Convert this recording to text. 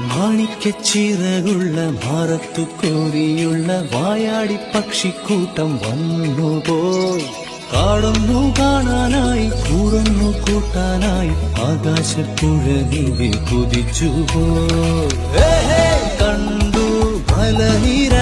മാണിക്കച്ചിറകുള്ള മാറത്തു കോരിയുള്ള വായാടി പക്ഷിക്കൂട്ടം വന്നുപോയി. കാടൊന്നു കാണാനായി കൂടൊന്നു കൂട്ടാനായി ആകാശപ്പുഴ നീവി കുതിച്ചുപോയി. കണ്ടു മലനിര